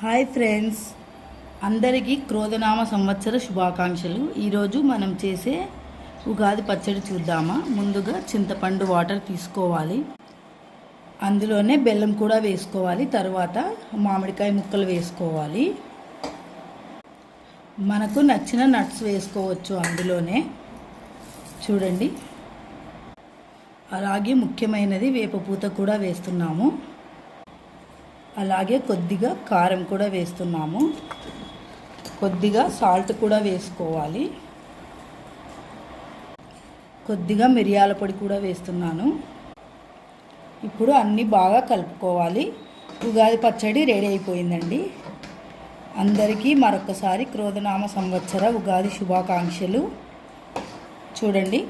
Hi friends, అందరికీ క్రోధనామ సంవత్సర శుభాకాంక్షలు. ఈరోజు మనం చేసే ఉగాది పచ్చడి చూద్దామా. ముందుగా చింతపండు వాటర్ తీసుకోవాలి, అందులోనే బెల్లం కూడా వేసుకోవాలి. తర్వాత మామిడికాయ ముక్కలు వేసుకోవాలి. మనకు నచ్చిన నట్స్ వేసుకోవచ్చు అందులోనే. చూడండి, అలాగే ముఖ్యమైనది వేపపూత కూడా వేస్తున్నాము. అలాగే కొద్దిగా కారం కూడా వేస్తున్నాము. కొద్దిగా సాల్ట్ కూడా వేసుకోవాలి. కొద్దిగా మిరియాల పొడి కూడా వేస్తున్నాను. ఇప్పుడు అన్నీ బాగా కలుపుకోవాలి. ఉగాది పచ్చడి రెడీ అయిపోయిందండి. అందరికీ మరొకసారి క్రోధనామ సంవత్సర ఉగాది శుభాకాంక్షలు. చూడండి,